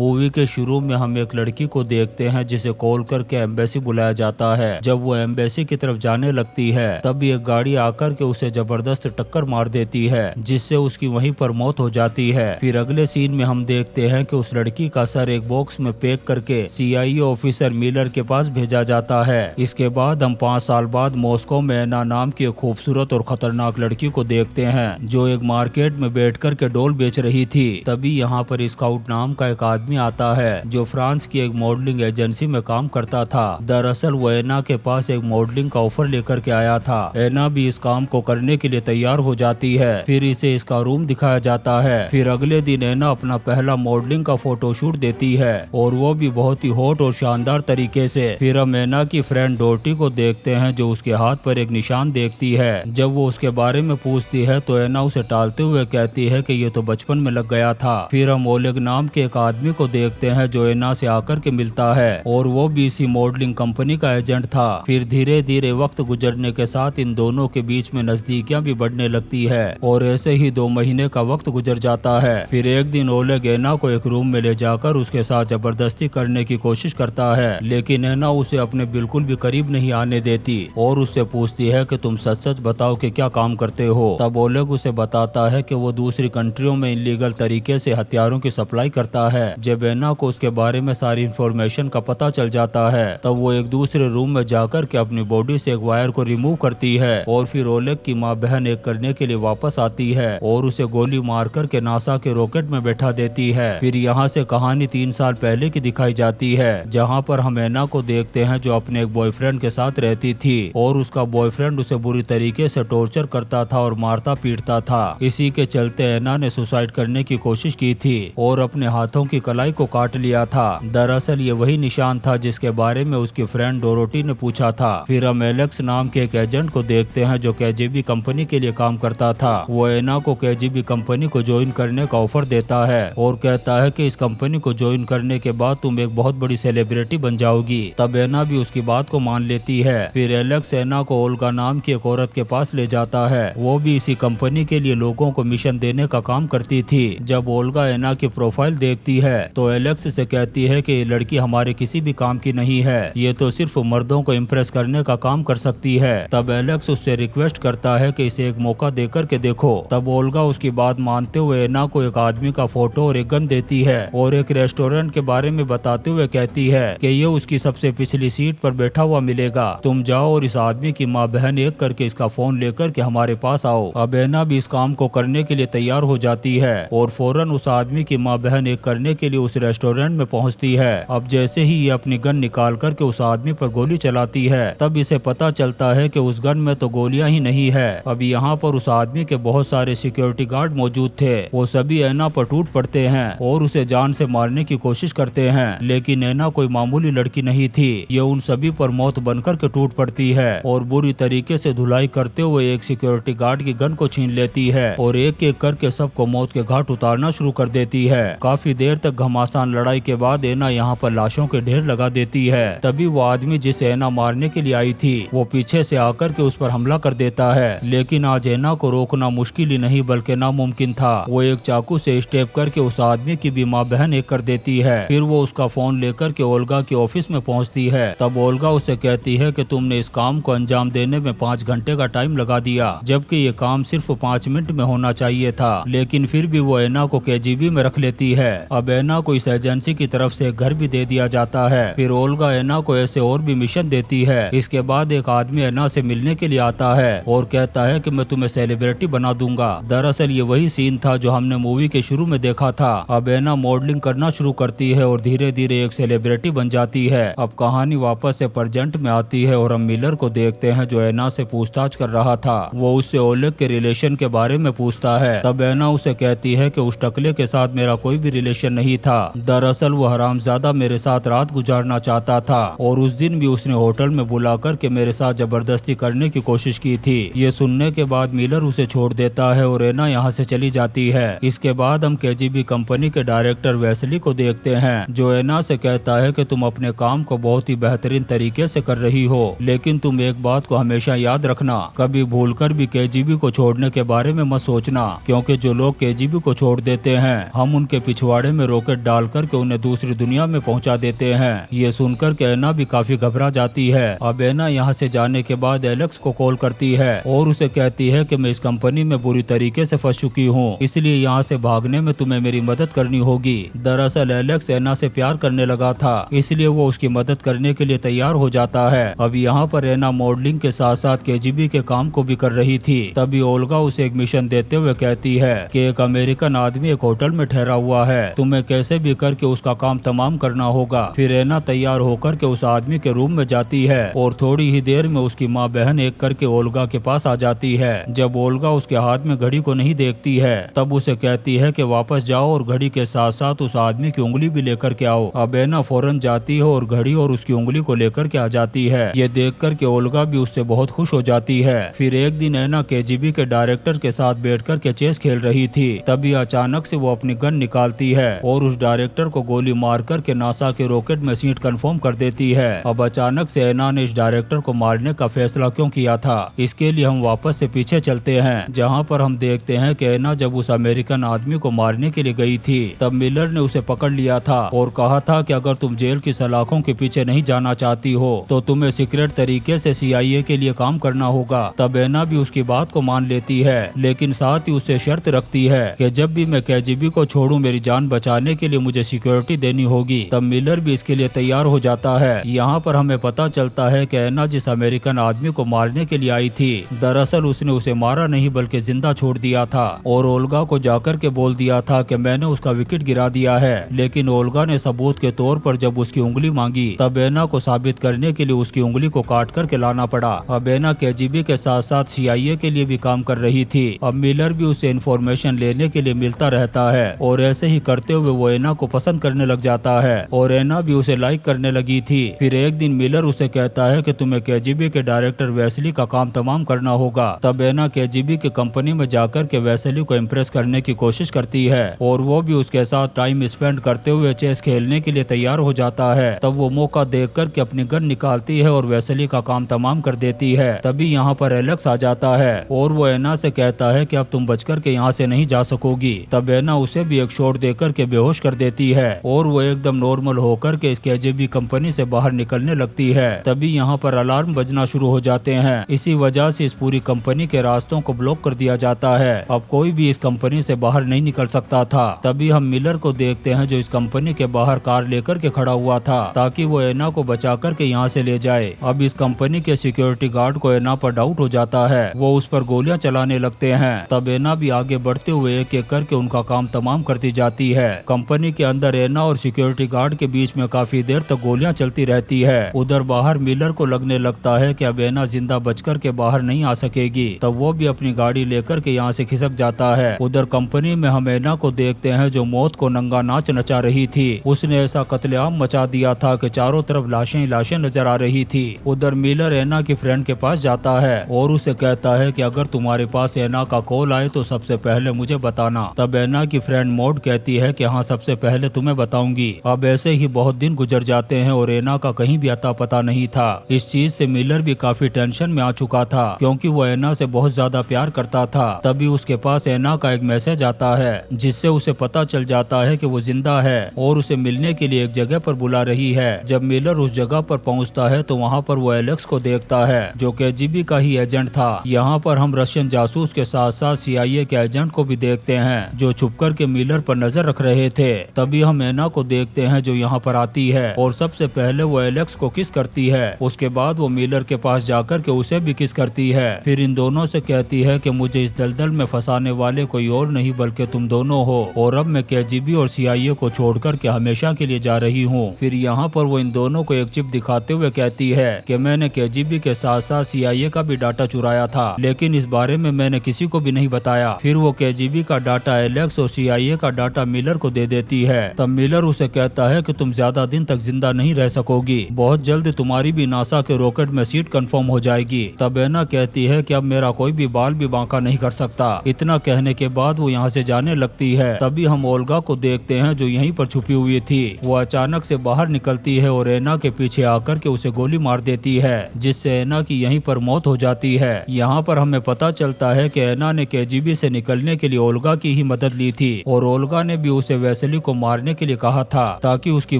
Movie के शुरू में हम एक लड़की को देखते हैं जिसे कॉल करके एम्बेसी बुलाया जाता है। जब वो एम्बेसी की तरफ जाने लगती है तब एक गाड़ी आकर के उसे जबरदस्त टक्कर मार देती है जिससे उसकी वहीं पर मौत हो जाती है। फिर अगले सीन में हम देखते हैं कि उस लड़की का सर एक बॉक्स में पैक करके CIA ऑफिसर मिलर के पास भेजा जाता है। इसके बाद हम 5 साल बाद मॉस्को में एना नाम की एक खूबसूरत और खतरनाक लड़की को देखते हैं जो एक मार्केट में बैठ कर के डॉल बेच रही थी। तभी यहाँ पर स्काउट नाम का एक आदमी आता है जो फ्रांस की एक मॉडलिंग एजेंसी में काम करता था। दरअसल वो एना के पास एक मॉडलिंग का ऑफर लेकर के आया था। एना भी इस काम को करने के लिए तैयार हो जाती है। फिर इसे इसका रूम दिखाया जाता है। फिर अगले दिन एना अपना पहला मॉडलिंग का फोटोशूट देती है और वो भी बहुत ही हॉट और शानदार तरीके से। फिर हम एना की फ्रेंड डोटी को देखते हैं जो उसके हाथ पर एक निशान देखती है। जब वो उसके बारे में पूछती है तो एना उसे टालते हुए कहती है कि ये तो बचपन में लग गया था। फिर हम ओलेग नाम के एक आदमी को देखते हैं जो एना से आकर के मिलता है और वो भी इसी मॉडलिंग कंपनी का एजेंट था। फिर धीरे धीरे वक्त गुजरने के साथ इन दोनों के बीच में नजदीकियां भी बढ़ने लगती है और ऐसे ही 2 महीने का वक्त गुजर जाता है। फिर एक दिन ओलेग एना को एक रूम में ले जाकर उसके साथ जबरदस्ती करने की कोशिश करता है, लेकिन एना उसे अपने बिल्कुल भी करीब नहीं आने देती और उससे पूछती है कि तुम सच सच बताओ कि क्या काम करते हो। तब ओलेग उसे बताता है कि वो दूसरी कंट्रियों में इलीगल तरीके से हथियारों की सप्लाई करता है। जब एना को उसके बारे में सारी इंफॉर्मेशन का पता चल जाता है तब वो एक दूसरे रूम में जाकर के अपनी बॉडी से एक वायर को रिमूव करती है और फिर ओलेग की माँ बहन एक करने के लिए वापस आती है और उसे गोली मार कर के नासा के रॉकेट में बैठा देती है। फिर यहाँ से कहानी 3 साल पहले की दिखाई जाती है जहाँ पर हम एना को देखते हैं जो अपने एक बॉयफ्रेंड के साथ रहती थी और उसका बॉयफ्रेंड उसे बुरी तरीके से टॉर्चर करता था और मारता पीटता था। इसी के चलते एना ने सुसाइड करने की कोशिश की थी और अपने हाथों की कलाई को काट लिया था। दरअसल ये वही निशान था जिसके बारे में उसकी फ्रेंड डोरोटी ने पूछा था। फिर हम एलेक्स नाम के एक एजेंट को देखते हैं जो KGB कंपनी के लिए काम करता था। वो एना को KGB कंपनी को ज्वाइन करने का ऑफर देता है और कहता है कि इस कंपनी को ज्वाइन करने के बाद तुम एक बहुत बड़ी सेलिब्रिटी बन जाओगी। तब एना भी उसकी बात को मान लेती है। फिर एलेक्स एना को ओल्गा नाम की एक औरत के पास ले जाता है। वो भी इसी कंपनी के लिए लोगों को मिशन देने का काम करती थी। जब ओल्गा एना की प्रोफाइल देखती है तो एलेक्स से कहती है कि ये लड़की हमारे किसी भी काम की नहीं है, ये तो सिर्फ मर्दों को इम्प्रेस करने का काम कर सकती है। तब एलेक्स उससे रिक्वेस्ट करता है कि इसे एक मौका देकर के देखो। तब ओल्गा उसकी बात मानते हुए एना को एक आदमी का फोटो और एक गन देती है और एक रेस्टोरेंट के बारे में बताते हुए कहती है कि ये उसकी सबसे पिछली सीट पर बैठा हुआ मिलेगा। तुम जाओ और इस आदमी की माँ बहन एक करके इसका फोन लेकर के हमारे पास आओ। अब एना भी इस काम को करने के लिए तैयार हो जाती है और फौरन उस आदमी की माँ बहन एक करने के लिए उस रेस्टोरेंट में पहुंचती है। अब जैसे ही ये अपनी गन निकाल करके उस आदमी पर गोली चलाती है तब इसे पता चलता है कि उस गन में तो गोलियां ही नहीं है। अब यहाँ पर उस आदमी के बहुत सारे सिक्योरिटी गार्ड मौजूद थे। वो सभी एना पर टूट पड़ते हैं और उसे जान से मारने की कोशिश करते हैं, लेकिन एना कोई मामूली लड़की नहीं थी। ये उन सभी पर मौत बनकर के टूट पड़ती है और बुरी तरीके से धुलाई करते हुए एक सिक्योरिटी गार्ड की गन को छीन लेती है और एक एक करके सबको मौत के घाट उतारना शुरू कर देती है। काफी देर तक घमासान लड़ाई के बाद एना यहाँ पर लाशों के ढेर लगा देती है। तभी वो आदमी जिसे एना मारने के लिए आई थी वो पीछे से आकर के उस पर हमला कर देता है, लेकिन आज एना को रोकना मुश्किल ही नहीं बल्कि नामुमकिन था। वो एक चाकू से स्टेप करके उस आदमी की भी माँ बहन एक कर देती है। फिर वो उसका फोन लेकर के ओल्गा के ऑफिस में पहुंचती है। तब ओल्गा उसे कहती है कि तुमने इस काम को अंजाम देने में 5 घंटे का टाइम लगा दिया, जबकि ये काम सिर्फ 5 मिनट में होना चाहिए था। लेकिन फिर भी वो एना को KGB में रख लेती है। अब एना को इस एजेंसी की तरफ से घर भी दे दिया जाता है। फिर ओल्गा एना को ऐसे और भी मिशन देती है। इसके बाद एक आदमी एना से मिलने के लिए आता है और कहता है कि मैं तुम्हें सेलिब्रिटी बना दूंगा। दरअसल ये वही सीन था जो हमने मूवी के शुरू में देखा था। अब एना मॉडलिंग करना शुरू करती है और धीरे धीरे एक सेलिब्रिटी बन जाती है। अब कहानी वापस से प्रेजेंट में आती है और हम मिलर को देखते हैं जो एना से पूछताछ कर रहा था। वो उससे ओलेग के रिलेशन के बारे में पूछता है। तब एना उसे कहती है कि उस टकले के साथ मेरा कोई भी रिलेशन नहीं था। दरअसल वो हरामजादा मेरे साथ रात गुजारना चाहता था और उस दिन भी उसने होटल में बुला कर के मेरे साथ जबरदस्ती करने की कोशिश की थी। ये सुनने के बाद मिलर उसे छोड़ देता है और एना यहाँ से चली जाती है। इसके बाद हम KGB कंपनी के डायरेक्टर वेस्ली को देखते हैं जो एना से कहता है कि तुम अपने काम को बहुत ही बेहतरीन तरीके से कर रही हो, लेकिन तुम एक बात को हमेशा याद रखना, कभी भूलकर भी KGB को छोड़ने के बारे में मत सोचना, क्योंकि जो लोग KGB को छोड़ देते हैं हम उनके पिछवाड़े में रॉकेट रॉकेट डालकर के उन्हें दूसरी दुनिया में पहुंचा देते हैं। ये सुनकर के एना भी काफी घबरा जाती है। अब एना यहाँ से जाने के बाद एलेक्स को कॉल करती है और उसे कहती है कि मैं इस कंपनी में बुरी तरीके से फंस चुकी हूँ, इसलिए यहाँ से भागने में तुम्हें मेरी मदद करनी होगी। दरअसल एलेक्स एना से प्यार करने लगा था, इसलिए वो उसकी मदद करने के लिए तैयार हो जाता है। अब यहाँ पर एना मॉडलिंग के साथ साथ केजीबी के काम को भी कर रही थी। तभी ओल्गा उसे एक मिशन देते हुए कहती है कि एक अमेरिकन आदमी एक होटल में ठहरा हुआ है, तुम्हें कैसे भी करके उसका काम तमाम करना होगा। फिर एना तैयार होकर के उस आदमी के रूम में जाती है और थोड़ी ही देर में उसकी माँ बहन एक करके ओल्गा के पास आ जाती है। जब ओल्गा उसके हाथ में घड़ी को नहीं देखती है तब उसे कहती है कि वापस जाओ और घड़ी के साथ साथ उस आदमी की उंगली भी लेकर के आओ। अब एना फौरन जाती है और घड़ी और उसकी उंगली को लेकर के आ जाती है। ये देख कर के ओल्गा भी उससे बहुत खुश हो जाती है। फिर एक दिन एना केजीबी के डायरेक्टर के साथ बैठकर के चेस खेल रही थी। तभी अचानक से वो अपनी गन निकालती है और उस डायरेक्टर को गोली मार कर के नासा के रॉकेट में सीट कंफर्म कर देती है। अब अचानक से एना ने इस डायरेक्टर को मारने का फैसला क्यों किया था, इसके लिए हम वापस से पीछे चलते हैं, जहाँ पर हम देखते हैं कि एना जब उस अमेरिकन आदमी को मारने के लिए गई थी तब मिलर ने उसे पकड़ लिया था और कहा था कि अगर तुम जेल की सलाखों के पीछे नहीं जाना चाहती हो तो तुम्हें सीक्रेट तरीके से CIA के लिए काम करना होगा। तब एना भी उसकी बात को मान लेती है, लेकिन साथ ही उससे शर्त रखती है कि जब भी मैं केजीबी को छोड़ूं मेरी जान बचाने के लिए मुझे सिक्योरिटी देनी होगी। तब मिलर भी इसके लिए तैयार हो जाता है। यहाँ पर हमें पता चलता है कि एना जिस अमेरिकन आदमी को मारने के लिए आई थी दरअसल उसने उसे मारा नहीं बल्कि जिंदा छोड़ दिया था और ओल्गा को जाकर के बोल दिया था कि मैंने उसका विकेट गिरा दिया है। लेकिन ओल्गा ने सबूत के तौर पर जब उसकी उंगली मांगी तब एना को साबित करने के लिए उसकी उंगली को काट कर के लाना पड़ा। अब एना केजीबी के साथ साथ CIA के लिए भी काम कर रही थी। अब मिलर भी उसे इन्फॉर्मेशन लेने के लिए मिलता रहता है और ऐसे ही करते हुए वो एना को पसंद करने लग जाता है और एना भी उसे लाइक करने लगी थी। फिर एक दिन मिलर उसे कहता है कि तुम्हें केजीबी के डायरेक्टर वेस्ली का काम तमाम करना होगा। तब एना केजीबी की कंपनी में जाकर के वेस्ली को इम्प्रेस करने की कोशिश करती है और वो भी उसके साथ टाइम स्पेंड करते हुए चेस खेलने के लिए तैयार हो जाता है। तब वो मौका देख कर के अपनी गन निकालती है और वेस्ली का काम तमाम कर देती है। तभी यहाँ पर एलेक्स आ जाता है और वो एना से कहता है कि अब तुम बचकर के यहाँ से नहीं जा सकोगी। तब एना उसे भी एक शॉट देकर के बेहोश कर देती है और वो एकदम नॉर्मल होकर के इस केजीबी कंपनी से बाहर निकलने लगती है। तभी यहाँ पर अलार्म बजना शुरू हो जाते हैं। इसी वजह से इस पूरी कंपनी के रास्तों को ब्लॉक कर दिया जाता है। अब कोई भी इस कंपनी से बाहर नहीं निकल सकता था। तभी हम मिलर को देखते हैं जो इस कंपनी के बाहर कार लेकर के खड़ा हुआ था ताकि वो एना को बचा कर के यहाँ से ले जाए। अब इस कंपनी के सिक्योरिटी गार्ड को एना पर डाउट हो जाता है, वो उस पर गोलियां चलाने लगते हैं। तब एना भी आगे बढ़ते हुए एक एक करके उनका काम तमाम करती जाती है। कंपनी के अंदर एना और सिक्योरिटी गार्ड के बीच में काफी देर तक गोलियां चलती रहती है। उधर बाहर मिलर को लगने लगता है कि अब एना जिंदा बचकर के बाहर नहीं आ सकेगी। तब वो भी अपनी गाड़ी लेकर के यहाँ से खिसक जाता है। उधर कंपनी में हम एना को देखते हैं जो मौत को नंगा नाच नचा रही थी। उसने ऐसा कत्लेआम मचा दिया था कि चारों तरफ लाशें ही लाशें नजर आ रही थी। उधर मिलर एना की फ्रेंड के पास जाता है और उसे कहता है कि अगर तुम्हारे पास एना का कॉल आए तो सबसे पहले मुझे बताना। तब एना की फ्रेंड मॉड कहती है कि हाँ सबसे पहले तुम्हें बताऊंगी। अब ऐसे ही बहुत दिन गुजर जाते हैं और एना का कहीं भी अता पता नहीं था। इस चीज से मिलर भी काफी टेंशन में आ चुका था क्योंकि वो एना से बहुत ज्यादा प्यार करता था। तभी उसके पास एना का एक मैसेज आता है जिससे उसे पता चल जाता है कि वो जिंदा है और उसे मिलने के लिए एक जगह पर बुला रही है। जब मिलर उस जगह पर पहुंचता है तो वहाँ पर वो एलेक्स को देखता है जो केजीबी का ही एजेंट था। यहाँ पर हम रशियन जासूस के साथ साथ CIA के एजेंट को भी देखते हैं जो छुप कर के मिलर पर नजर रख रहे थे। तभी हम एना को देखते हैं जो यहाँ पर आती है और सबसे पहले वो एलेक्स को किस करती है। उसके बाद वो मिलर के पास जाकर के उसे भी किस करती है। फिर इन दोनों से कहती है कि मुझे इस दलदल में फंसाने वाले कोई और नहीं बल्कि तुम दोनों हो और अब मैं KGB और CIA को छोड़कर के हमेशा के लिए जा रही हूँ। फिर यहाँ पर वो इन दोनों को एक चिप दिखाते हुए कहती है कि मैंने KGB के साथ साथ CIA का भी डाटा चुराया था लेकिन इस बारे में मैंने किसी को भी नहीं बताया। फिर वो KGB का डाटा एलेक्स और CIA का डाटा मिलर को दे देती है। तब मिलर उसे कहता है कि तुम ज्यादा दिन तक जिंदा नहीं रह सकोगी, बहुत जल्द तुम्हारी भी नासा के रॉकेट में सीट कंफर्म हो जाएगी। तब एना कहती है कि अब मेरा कोई भी बाल भी बांका नहीं कर सकता। इतना कहने के बाद वो यहाँ से जाने लगती है। तभी हम ओल्गा को देखते हैं जो यहीं पर छुपी हुई थी। वो अचानक से बाहर निकलती है और एना के पीछे आकर के उसे गोली मार देती है जिससे एना की यहीं पर मौत हो जाती है। यहाँ पर हमें पता चलता है कि एना ने KGB से निकलने के लिए ओल्गा की ही मदद ली थी और ओल्गा ने भी उसे वेसली को मारने के लिए कहा था ताकि उसकी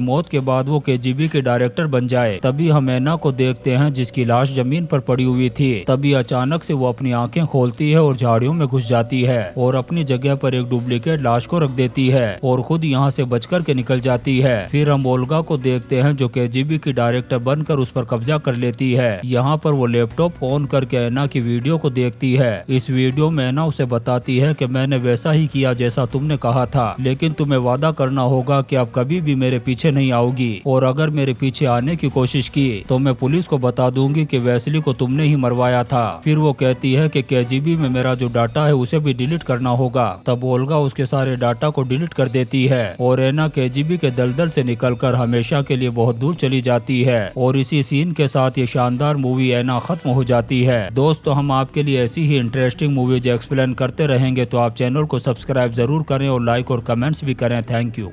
मौत के बाद वो केजीबी के डायरेक्टर बन जाए। तभी हम एना को देखते हैं जिसकी लाश जमीन पर पड़ी हुई थी। तभी अचानक से वो अपनी आंखें खोलती है और झाड़ियों में घुस जाती है और अपनी जगह पर एक डुप्लीकेट लाश को रख देती है और खुद यहाँ से बचकर के निकल जाती है। फिर हम ओल्गा को देखते हैं जो केजीबी की डायरेक्टर बनकर उस पर कब्जा कर लेती है। यहाँ पर वो लैपटॉप ऑन करके एना की वीडियो को देखती है। इस वीडियो में एना उसे बताती है कि मैंने वैसा ही किया जैसा तुमने कहा था, लेकिन तुम्हें वादा करना होगा कि अब कभी भी मेरे पीछे नहीं आओगी और अगर मेरे पीछे आने की कोशिश की तो मैं पुलिस को बता दूंगी कि वेसली को तुमने ही मरवाया था। फिर वो कहती है कि केजीबी में मेरा जो डाटा है उसे भी डिलीट करना होगा। तब ओल्गा उसके सारे डाटा को डिलीट कर देती है और एना केजीबी के दलदल से निकलकर हमेशा के लिए बहुत दूर चली जाती है। और इसी सीन के साथ ये शानदार मूवी एना खत्म हो जाती है। दोस्तों, हम आपके लिए ऐसी ही इंटरेस्टिंग मूवीज एक्सप्लेन करते रहेंगे, तो आप चैनल को सब्सक्राइब जरूर करें और लाइक और कमेंट्स भी करें। Thank you.